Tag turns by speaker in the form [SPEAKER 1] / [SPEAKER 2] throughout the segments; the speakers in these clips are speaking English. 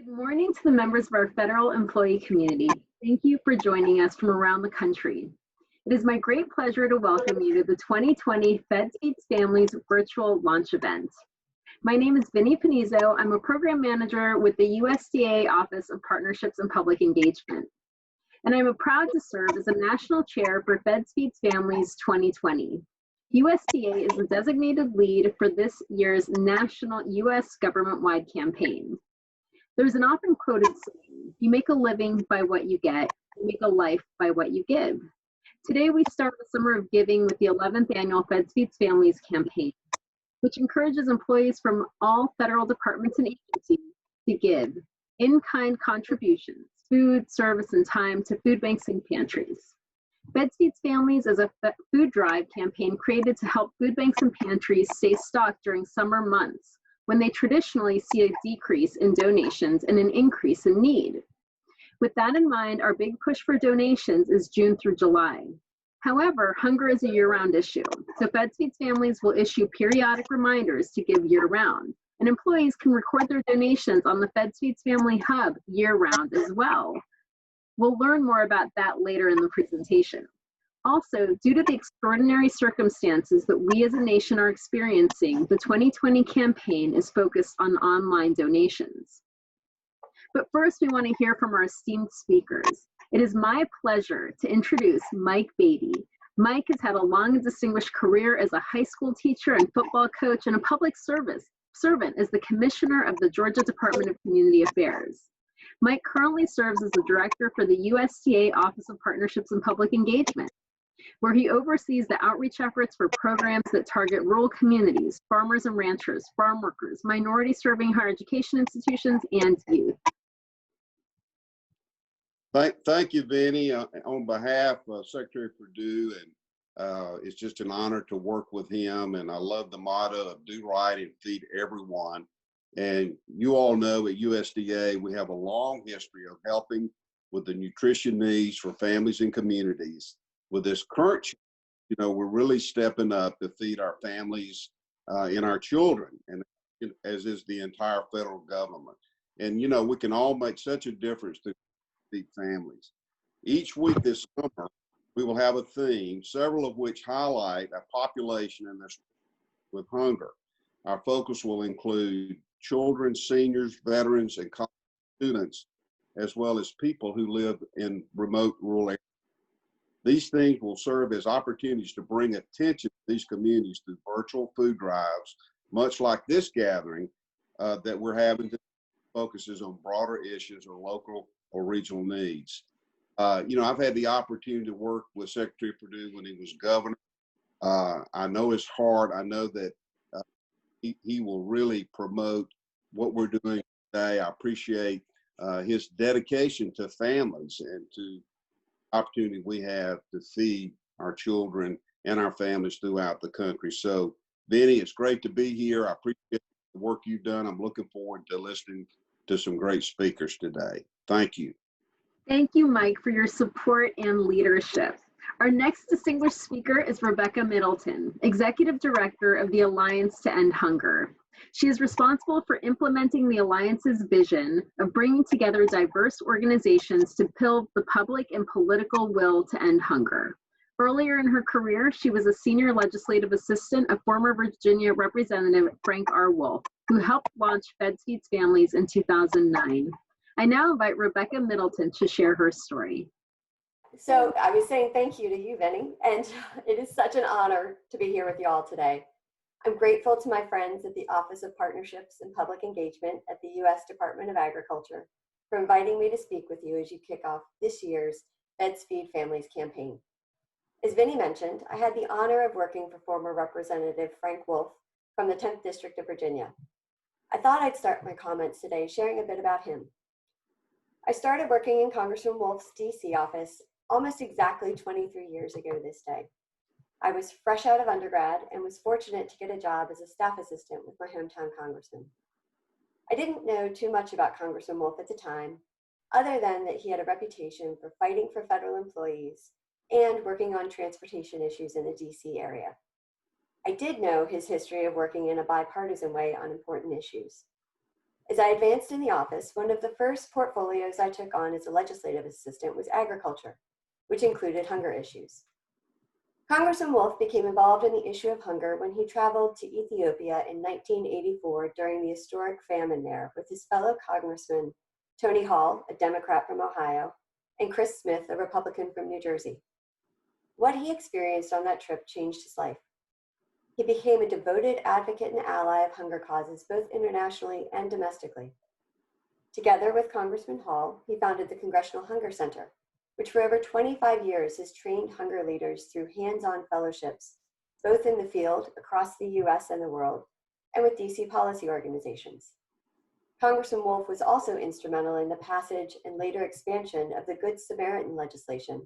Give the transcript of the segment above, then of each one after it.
[SPEAKER 1] Good morning to the members of our federal employee community. Thank you for joining us from around the country. It is my great pleasure to welcome you to the 2020 FedsFeedFamilies virtual launch event. My name is Vinnie Panizzo. I'm a program manager with the USDA Office of Partnerships and Public Engagement. And I'm proud to serve as a national chair for FedsFeedFamilies 2020. USDA is the designated lead for this year's national US government-wide campaign. There's an often quoted saying, you make a living by what you get, you make a life by what you give. Today we start the Summer of Giving with the 11th annual FedsFeedFamilies campaign, which encourages employees from all federal departments and agencies to give in-kind contributions, food, service, and time to food banks and pantries. FedsFeedFamilies is a food drive campaign created to help food banks and pantries stay stocked during summer months, when they traditionally see a decrease in donations and an increase in need. With that in mind, our big push for donations is June through July. However, hunger is a year-round issue, so FedsFeedFamilies will issue periodic reminders to give year-round, and employees can record their donations on the FedsFeedFamily Hub year-round as well. We'll learn more about that later in the presentation. Also, due to the extraordinary circumstances that we as a nation are experiencing, the 2020 campaign is focused on online donations. But first, we want to hear from our esteemed speakers. It is my pleasure to introduce Mike Beatty. Mike has had a long and distinguished career as a high school teacher and football coach and a public servant as the commissioner of the Georgia Department of Community Affairs. Mike currently serves as the director for the USDA Office of Partnerships and Public Engagement, where he oversees the outreach efforts for programs that target rural communities, farmers and ranchers, farm workers, minorities serving higher education institutions, and youth.
[SPEAKER 2] Thank you, Vinnie. On behalf of Secretary Perdue, and it's just an honor to work with him. And I love the motto of do right and feed everyone. And you all know at USDA, we have a long history of helping with the nutrition needs for families and communities. With this current, we're really stepping up to feed our families and our children, and as is the entire federal government. And, we can all make such a difference to feed families. Each week this summer, we will have a theme, several of which highlight a population in this with hunger. Our focus will include children, seniors, veterans, and college students, as well as people who live in remote rural areas. These things will serve as opportunities to bring attention to these communities through virtual food drives, much like this gathering that we're having that focuses on broader issues or local or regional needs. I've had the opportunity to work with Secretary Perdue when he was governor. I know it's hard. I know that he will really promote what we're doing today. I appreciate his dedication to families and to opportunity we have to feed our children and our families throughout the country. So, Vinnie, it's great to be here. I appreciate the work you've done. I'm looking forward to listening to some great speakers today. Thank you.
[SPEAKER 1] Thank you, Mike, for your support and leadership. Our next distinguished speaker is Rebecca Middleton, Executive Director of the Alliance to End Hunger. She is responsible for implementing the Alliance's vision of bringing together diverse organizations to build the public and political will to end hunger. Earlier in her career, she was a senior legislative assistant of former Virginia Representative Frank R. Wolf, who helped launch FedsFeedFamilies in 2009. I now invite Rebecca Middleton to share her story.
[SPEAKER 3] So I was saying thank you to you, Vinnie, and it is such an honor to be here with you all today. I'm grateful to my friends at the Office of Partnerships and Public Engagement at the U.S. Department of Agriculture for inviting me to speak with you as you kick off this year's FedsFeedFamilies campaign. As Vinnie mentioned, I had the honor of working for former Representative Frank Wolf from the 10th District of Virginia. I thought I'd start my comments today sharing a bit about him. I started working in Congressman Wolf's DC office almost exactly 23 years ago this day. I was fresh out of undergrad and was fortunate to get a job as a staff assistant with my hometown congressman. I didn't know too much about Congressman Wolf at the time, other than that he had a reputation for fighting for federal employees and working on transportation issues in the DC area. I did know his history of working in a bipartisan way on important issues. As I advanced in the office, one of the first portfolios I took on as a legislative assistant was agriculture, which included hunger issues. Congressman Wolf became involved in the issue of hunger when he traveled to Ethiopia in 1984 during the historic famine there with his fellow Congressman Tony Hall, a Democrat from Ohio, and Chris Smith, a Republican from New Jersey. What he experienced on that trip changed his life. He became a devoted advocate and ally of hunger causes, both internationally and domestically. Together with Congressman Hall, he founded the Congressional Hunger Center, which for over 25 years has trained hunger leaders through hands-on fellowships, both in the field across the US and the world, and with DC policy organizations. Congressman Wolf was also instrumental in the passage and later expansion of the Good Samaritan legislation,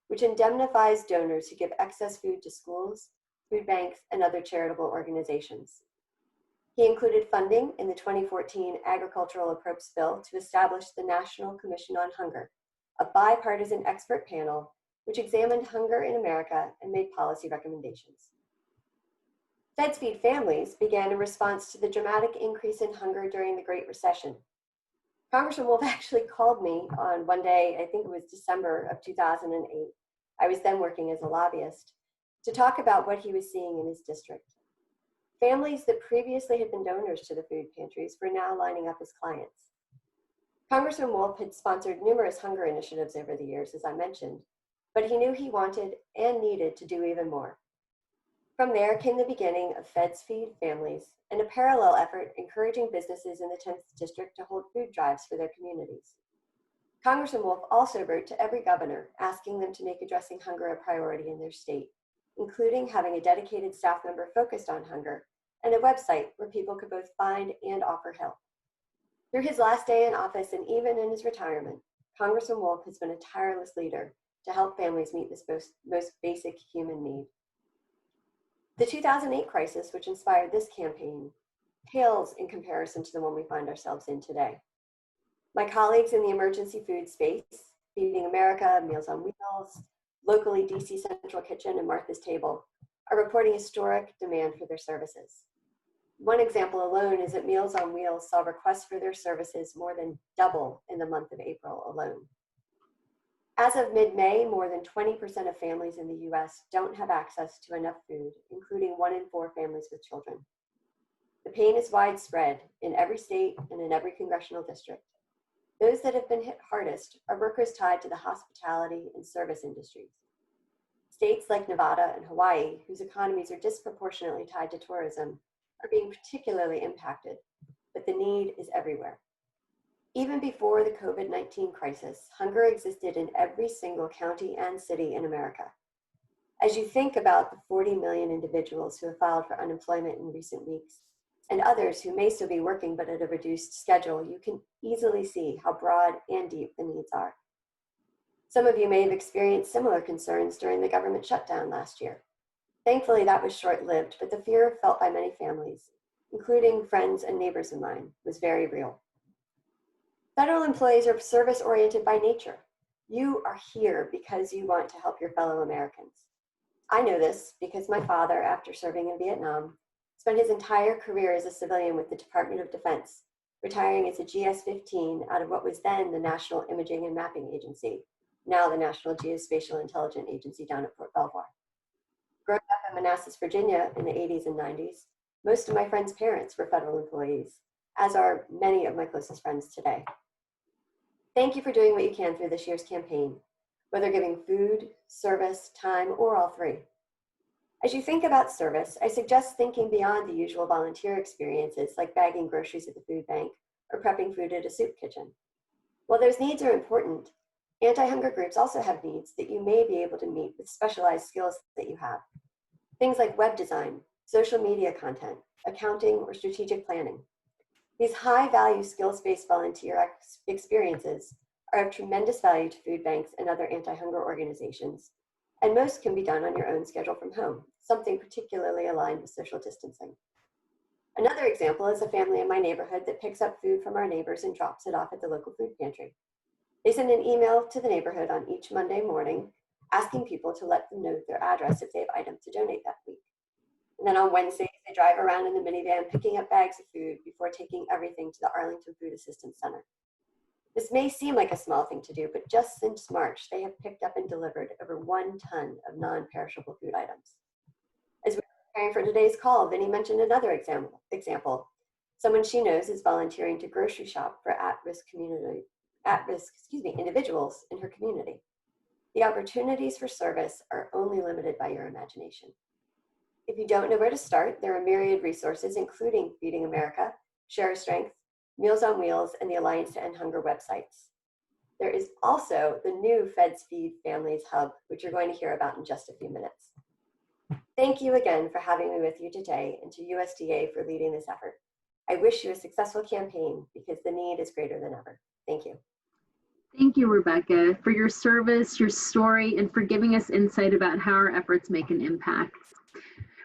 [SPEAKER 3] which indemnifies donors who give excess food to schools, food banks, and other charitable organizations. He included funding in the 2014 Agricultural Appropriations Bill to establish the National Commission on Hunger, a bipartisan expert panel which examined hunger in America and made policy recommendations. FedsFeedFamilies began in response to the dramatic increase in hunger during the Great Recession. Congressman Wolf actually called me on one day, I think it was December of 2008. I was then working as a lobbyist, to talk about what he was seeing in his district. Families that previously had been donors to the food pantries were now lining up as clients. Congressman Wolf had sponsored numerous hunger initiatives over the years, as I mentioned, but he knew he wanted and needed to do even more. From there came the beginning of FedsFeedFamilies and a parallel effort encouraging businesses in the 10th District to hold food drives for their communities. Congressman Wolf also wrote to every governor asking them to make addressing hunger a priority in their state, including having a dedicated staff member focused on hunger and a website where people could both find and offer help. Through his last day in office and even in his retirement, Congressman Wolf has been a tireless leader to help families meet this most basic human need. The 2008 crisis, which inspired this campaign, pales in comparison to the one we find ourselves in today. My colleagues in the emergency food space, Feeding America, Meals on Wheels, locally DC Central Kitchen, and Martha's Table, are reporting historic demand for their services. One example alone is that Meals on Wheels saw requests for their services more than double in the month of April alone. As of mid-May, more than 20% of families in the US don't have access to enough food, including 1 in 4 families with children. The pain is widespread in every state and in every congressional district. Those that have been hit hardest are workers tied to the hospitality and service industries. States like Nevada and Hawaii, whose economies are disproportionately tied to tourism, are being particularly impacted, but the need is everywhere. Even before the COVID-19 crisis, hunger existed in every single county and city in America. As you think about the 40 million individuals who have filed for unemployment in recent weeks, and others who may still be working but at a reduced schedule, you can easily see how broad and deep the needs are. Some of you may have experienced similar concerns during the government shutdown last year. Thankfully, that was short-lived, but the fear felt by many families, including friends and neighbors of mine, was very real. Federal employees are service-oriented by nature. You are here because you want to help your fellow Americans. I know this because my father, after serving in Vietnam, spent his entire career as a civilian with the Department of Defense, retiring as a GS-15 out of what was then the National Imaging and Mapping Agency, now the National Geospatial Intelligence Agency down at Fort Belvoir. Growing up in Manassas, Virginia in the 80s and 90s, most of my friends' parents were federal employees, as are many of my closest friends today. Thank you for doing what you can through this year's campaign, whether giving food, service, time, or all three. As you think about service, I suggest thinking beyond the usual volunteer experiences like bagging groceries at the food bank or prepping food at a soup kitchen. While those needs are important, anti-hunger groups also have needs that you may be able to meet with specialized skills that you have. Things like web design, social media content, accounting, or strategic planning. These high-value skills-based volunteer experiences are of tremendous value to food banks and other anti-hunger organizations, and most can be done on your own schedule from home, something particularly aligned with social distancing. Another example is a family in my neighborhood that picks up food from our neighbors and drops it off at the local food pantry. They send an email to the neighborhood on each Monday morning asking people to let them know their address if they have items to donate that week. And then on Wednesdays they drive around in the minivan picking up bags of food before taking everything to the Arlington Food Assistance Center. This may seem like a small thing to do, but just since March, they have picked up and delivered over 1 ton of non-perishable food items. As we were preparing for today's call, Vinny mentioned another example. Someone she knows is volunteering to grocery shop for at-risk individuals in her community. The opportunities for service are only limited by your imagination. If you don't know where to start, there are myriad resources, including Feeding America, Share Strength, Meals on Wheels, and the Alliance to End Hunger websites. There is also the new FedsFeedFamilies Hub, which you're going to hear about in just a few minutes. Thank you again for having me with you today, and to USDA for leading this effort. I wish you a successful campaign because the need is greater than ever. Thank you.
[SPEAKER 1] Thank you, Rebecca, for your service, your story, and for giving us insight about how our efforts make an impact.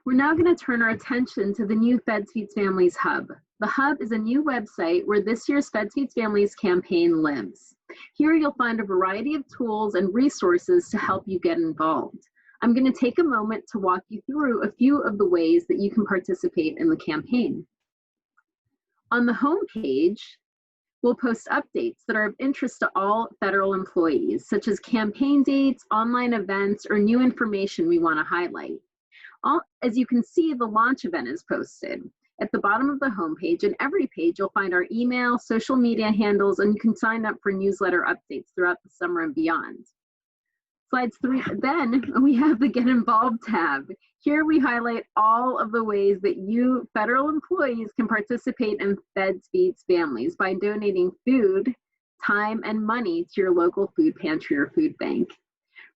[SPEAKER 1] We're now going to turn our attention to the new FedsFeedFamilies Hub. The Hub is a new website where this year's FedsFeedFamilies campaign lives. Here you'll find a variety of tools and resources to help you get involved. I'm going to take a moment to walk you through a few of the ways that you can participate in the campaign. On the home page, we'll post updates that are of interest to all federal employees, such as campaign dates, online events, or new information we want to highlight. As you can see, the launch event is posted at the bottom of the homepage, and every page you'll find our email, social media handles, and you can sign up for newsletter updates throughout the summer and beyond. Slides 3, then we have the Get Involved tab. Here we highlight all of the ways that you federal employees can participate in FedsFeedFamilies by donating food, time, and money to your local food pantry or food bank.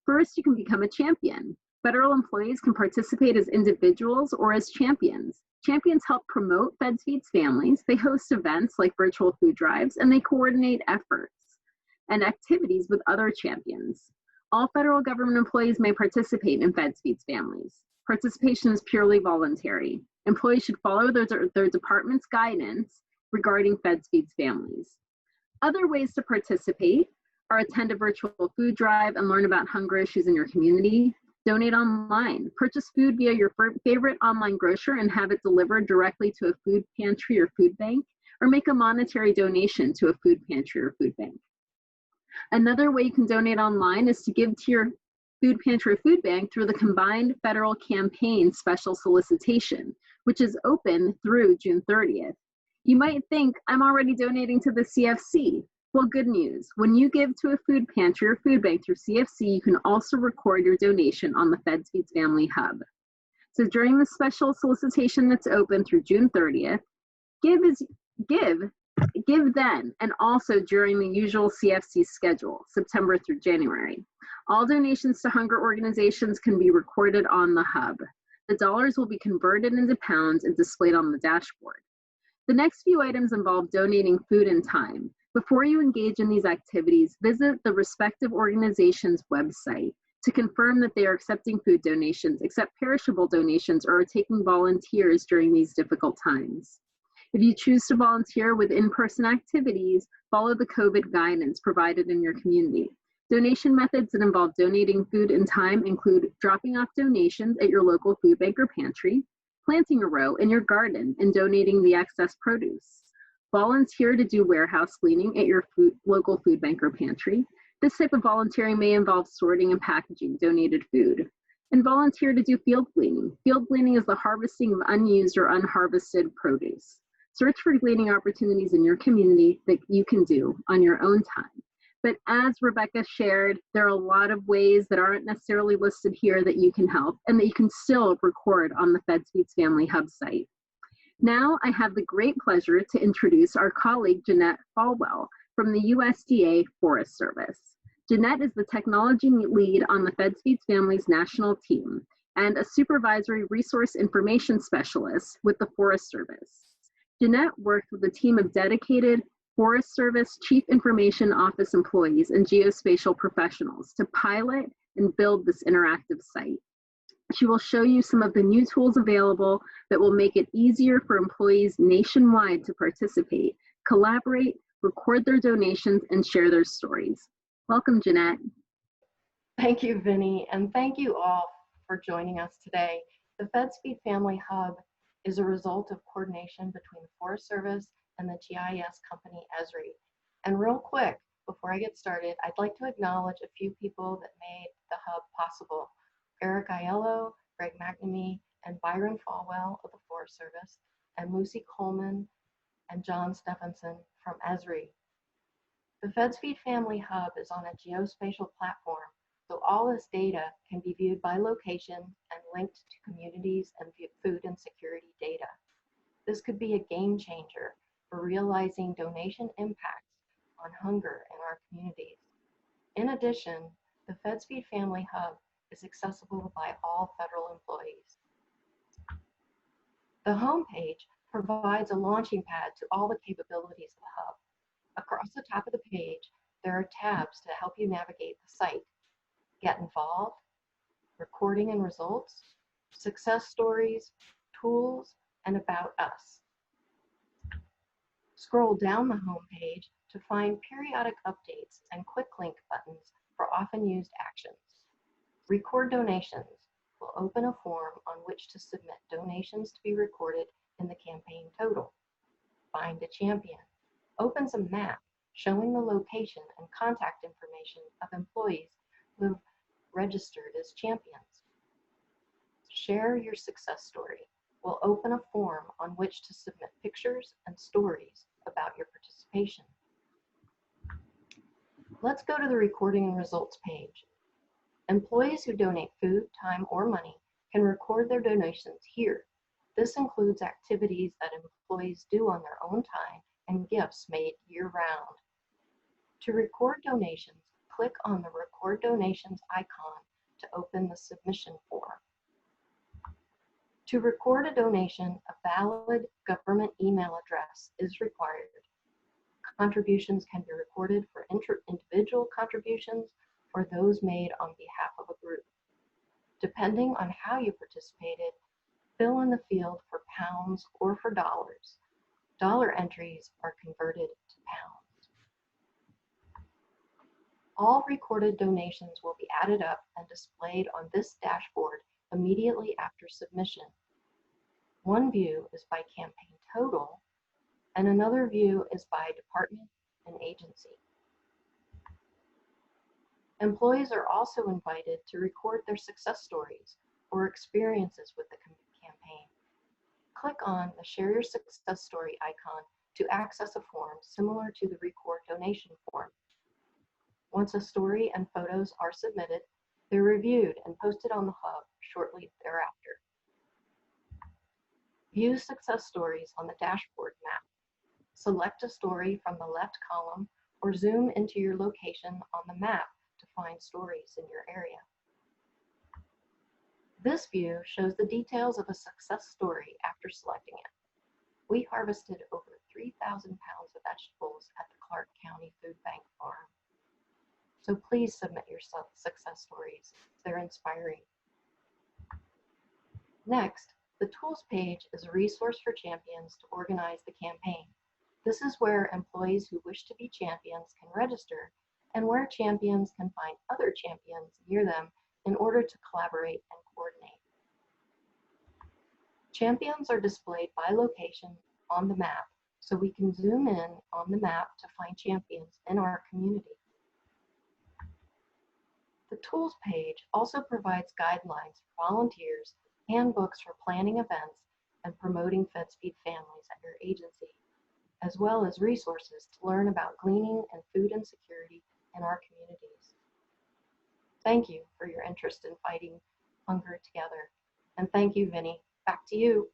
[SPEAKER 1] First, you can become a champion. Federal employees can participate as individuals or as champions. Champions help promote FedsFeedFamilies. They host events like virtual food drives, and they coordinate efforts and activities with other champions. All federal government employees may participate in FedsFeedFamilies. Participation is purely voluntary. Employees should follow their department's guidance regarding FedsFeedFamilies. Other ways to participate are attend a virtual food drive and learn about hunger issues in your community. Donate online. Purchase food via your favorite online grocer and have it delivered directly to a food pantry or food bank, or make a monetary donation to a food pantry or food bank. Another way you can donate online is to give to your food pantry or food bank through the Combined Federal Campaign Special Solicitation, which is open through June 30th. You might think, I'm already donating to the CFC. Well, good news. When you give to a food pantry or food bank through CFC, you can also record your donation on the FedsFeedFamily Hub. So during the special solicitation that's open through June 30th, give then, and also during the usual CFC schedule, September through January. All donations to hunger organizations can be recorded on the Hub. The dollars will be converted into pounds and displayed on the dashboard. The next few items involve donating food and time. Before you engage in these activities, visit the respective organization's website to confirm that they are accepting food donations, accept perishable donations, or are taking volunteers during these difficult times. If you choose to volunteer with in-person activities, follow the COVID guidance provided in your community. Donation methods that involve donating food and time include dropping off donations at your local food bank or pantry, planting a row in your garden, and donating the excess produce. Volunteer to do warehouse cleaning at your local food bank or pantry. This type of volunteering may involve sorting and packaging donated food. And volunteer to do field gleaning. Field gleaning is the harvesting of unused or unharvested produce. Search for gleaning opportunities in your community that you can do on your own time. But as Rebecca shared, there are a lot of ways that aren't necessarily listed here that you can help and that you can still record on the FedsFeedFamily Hub site. Now I have the great pleasure to introduce our colleague Jeanette Falwell from the USDA Forest Service. Jeanette is the technology lead on the FedsFeedFamilies national team and a supervisory resource information specialist with the Forest Service. Jeanette worked with a team of dedicated Forest Service Chief Information Office employees and geospatial professionals to pilot and build this interactive site. She will show you some of the new tools available that will make it easier for employees nationwide to participate, collaborate, record their donations, and share their stories. Welcome, Jeanette.
[SPEAKER 4] Thank you, Vinny, and thank you all for joining us today. The FedsFeedFamily Hub is a result of coordination between the Forest Service and the GIS company Esri. And real quick, before I get started, I'd like to acknowledge a few people that made the hub possible. Eric Aiello, Greg McNamee, and Byron Falwell of the Forest Service, and Lucy Coleman and John Stephenson from Esri. The FedsFeedFamily Hub is on a geospatial platform, so all this data can be viewed by location and linked to communities and food insecurity data. This could be a game changer for realizing donation impacts on hunger in our communities. In addition, the FedsFeedFamily Hub is accessible by all federal employees. The homepage provides a launching pad to all the capabilities of the hub. Across the top of the page, there are tabs to help you navigate the site. Get involved, recording and results, success stories, tools, and about us. Scroll down the homepage to find periodic updates and quick link buttons for often used actions. Record donations will open a form on which to submit donations to be recorded in the campaign total. Find a champion opens a map showing the location and contact information of employees who have registered as champions. Share your success story will open a form on which to submit pictures and stories about your participation. Let's go to the recording and results page. Employees who donate food, time, or money can record their donations here. This includes activities that employees do on their own time and gifts made year-round. To record donations, click on the Record Donations icon to open the submission form. To record a donation, a valid government email address is required. Contributions can be recorded for individual contributions or those made on behalf of a group. Depending on how you participated, fill in the field for pounds or for dollars. Dollar entries are converted to pounds. All recorded donations will be added up and displayed on this dashboard immediately after submission. One view is by campaign total, and another view is by department and agency. Employees are also invited to record their success stories or experiences with the campaign. Click on the Share Your Success Story icon to access a form similar to the Record Donation form. Once a story and photos are submitted, they're reviewed and posted on the hub shortly thereafter. View success stories on the dashboard map. Select a story from the left column or zoom into your location on the map to find stories in your area. This view shows the details of a success story after selecting it. We harvested over 3,000 pounds of vegetables at the Clark County Food Bank Farm. So please submit your success stories. They're inspiring. Next, the Tools page is a resource for champions to organize the campaign. This is where employees who wish to be champions can register and where champions can find other champions near them in order to collaborate and coordinate. Champions are displayed by location on the map, so we can zoom in on the map to find champions in our community. The Tools page also provides guidelines for volunteers, handbooks for planning events, and promoting FedsFeedFamilies at your agency, as well as resources to learn about gleaning and food insecurity in our communities. Thank you for your interest in fighting hunger together. And thank you, Vinny. Back to you.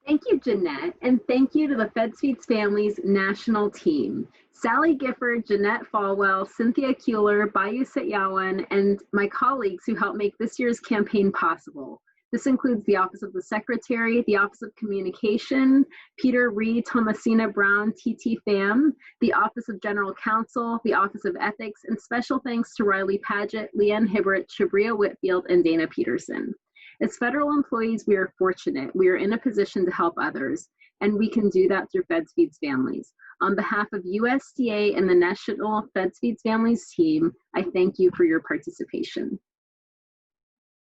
[SPEAKER 1] Thank you, Jeanette, and thank you to the FedsFeedFamilies national team. Sally Gifford, Jeanette Falwell, Cynthia Kuehler, Bayu Sityawan, and my colleagues who helped make this year's campaign possible. This includes the Office of the Secretary, the Office of Communication, Peter Reed, Thomasina Brown, TT FAM, the Office of General Counsel, the Office of Ethics, and special thanks to Riley Paget, Leanne Hibbert, Shabria Whitfield, and Dana Peterson. As federal employees, we are fortunate. We are in a position to help others, and we can do that through FedsFeedFamilies. On behalf of USDA and the National FedsFeedFamilies team, I thank you for your participation.